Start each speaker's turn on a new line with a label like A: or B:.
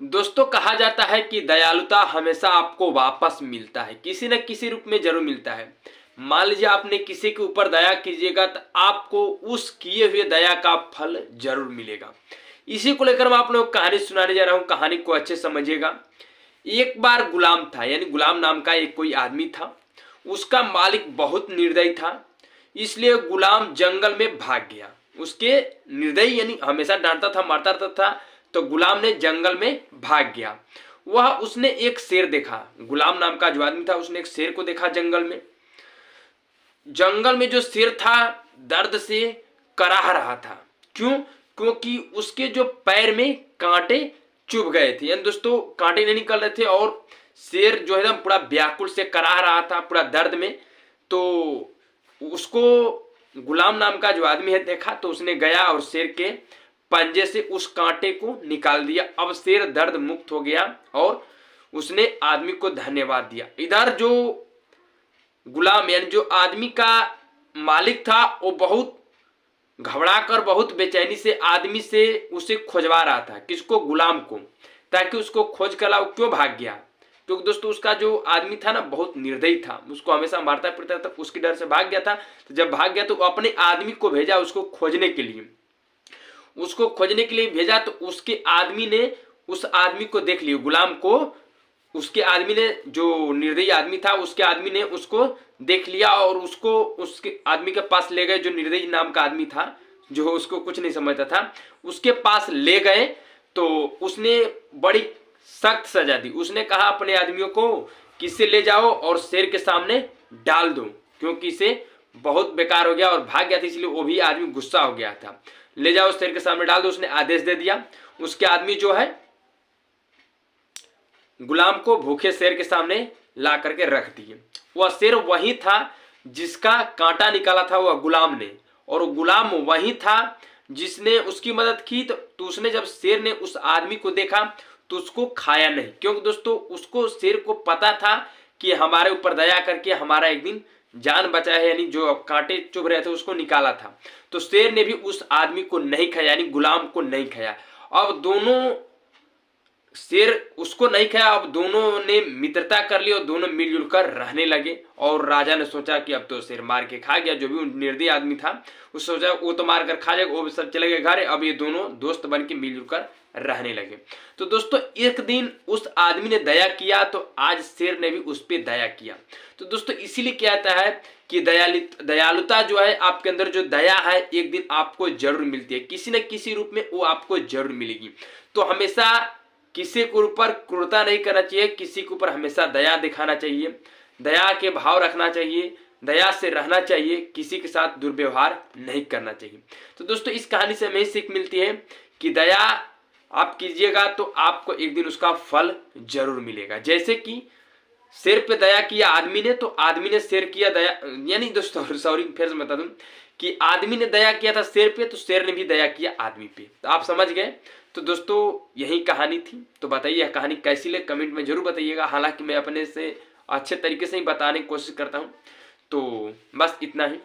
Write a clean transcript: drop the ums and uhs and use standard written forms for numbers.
A: दोस्तों कहा जाता है कि दयालुता हमेशा आपको वापस मिलता है, किसी न किसी रूप में जरूर मिलता है। मान लीजिए आपने किसी के ऊपर दया कीजिएगा तो आपको उस किए हुए दया का फल जरूर मिलेगा। इसी को लेकर मैं आप लोगों को कहानी सुनाने जा रहा हूं। कहानी को अच्छे समझिएगा। एक बार गुलाम था, यानी गुलाम नाम का एक कोई आदमी था। उसका मालिक बहुत निर्दयी था, इसलिए गुलाम जंगल में भाग गया। उसके निर्दयी यानी हमेशा डांटता था, मारता रहता था, तो गुलाम ने जंगल में भाग गया। वह उसने एक शेर देखा। गुलाम नाम का जो आदमी था उसने एक शेर को देखा जंगल में। जंगल में जो शेर था दर्द से कराह रहा था। क्यों? क्योंकि उसके जो पैर में कांटे चुभ गए थे, यानी दोस्तों कांटे नहीं निकल रहे थे और शेर जो है ना पूरा व्याकुल से कराह रहा था, पूरा दर्द में। तो उसको गुलाम नाम का जो आदमी है देखा, तो उसने गया और शेर के पंजे से उस कांटे को निकाल दिया। अब शेर दर्द मुक्त हो गया और उसने आदमी को धन्यवाद दिया। इधर जो गुलाम यानी जो आदमी का मालिक था वो बहुत घबरा कर, बहुत बेचैनी से आदमी से उसे खोजवा रहा था। किसको? गुलाम को, ताकि उसको खोज कर लाओ। क्यों भाग गया? क्योंकि दोस्तों उसका जो आदमी था ना बहुत निर्दयी था, उसको हमेशा मारता पीटता था, उसके डर से भाग गया था। तो जब भाग गया तो अपने आदमी को भेजा उसको खोजने के लिए। उसको खोजने के लिए भेजा तो उसके आदमी ने उस आदमी को देख लिया, गुलाम को। उसके आदमी ने, जो निर्दयी आदमी था उसके आदमी ने उसको देख लिया और उसको उसके आदमी के पास ले गए। जो निर्दयी नाम का आदमी था, जो उसको कुछ नहीं समझता था, उसके पास ले गए। तो उसने बड़ी सख्त सजा दी। उसने कहा अपने आदमियों को कि इसे ले जाओ और शेर के सामने डाल दो, क्योंकि इसे बहुत बेकार हो गया और भाग गया था, इसलिए वो भी आदमी गुस्सा हो गया था। ले जाओ शेर के सामने डाल दो, उसने आदेश दे दिया। उसके आदमी जो है गुलाम को भूखे शेर के सामने ला करके रख दिए। वह शेर वही था जिसका कांटा निकाला था वह गुलाम ने, और गुलाम वही था जिसने उसकी मदद की। तो उसने जब शेर ने उस आदमी को देखा तो उसको खाया नहीं, क्योंकि दोस्तों उसको शेर को पता था कि हमारे ऊपर दया करके हमारा एक दिन जान बचा है, यानी जो कांटे चुभ रहे थे उसको निकाला था। तो शेर ने भी उस आदमी को नहीं खाया, यानी गुलाम को नहीं खाया। अब दोनों, शेर उसको नहीं खाया, अब दोनों ने मित्रता कर ली और दोनों मिलजुल कर रहने लगे। और राजा ने सोचा कि अब तो शेर मार के खा गया, जो भी निर्दयी आदमी था उस सोचा वो तो मार कर खा जाएगा, वो सब चले गए घर। अब ये दोनों दोस्त बन के मिलजुल कर रहने लगे। तो दोस्तों एक दिन उस आदमी ने दया किया तो आज शेर ने भी उस पर दया किया। तो दोस्तों इसीलिए कहता है कि दयालुता जो है आपके अंदर, जो दया है एक दिन आपको जरूर मिलती है, किसी न किसी रूप में वो आपको जरूर मिलेगी। तो हमेशा किसी के ऊपर क्रूरता नहीं करना चाहिए, किसी के ऊपर हमेशा दया दिखाना चाहिए, दया के भाव रखना चाहिए, दया से रहना चाहिए, किसी के साथ दुर्व्यवहार नहीं करना चाहिए। तो दोस्तों इस कहानी से हमें सीख मिलती है कि दया आप कीजिएगा तो आपको एक दिन उसका फल जरूर मिलेगा। जैसे कि शेर पे दया किया आदमी ने, तो आदमी ने शेर किया दया, यानी दोस्तों सॉरी फिर से बता दूं कि आदमी ने दया किया था शेर पे, तो शेर ने भी दया किया आदमी पे। तो आप समझ गए। तो दोस्तों यही कहानी थी। तो बताइए यह कहानी कैसी लगी, कमेंट में जरूर बताइएगा। हालांकि मैं अपने से अच्छे तरीके से ही बताने की कोशिश करता हूँ। तो बस इतना ही।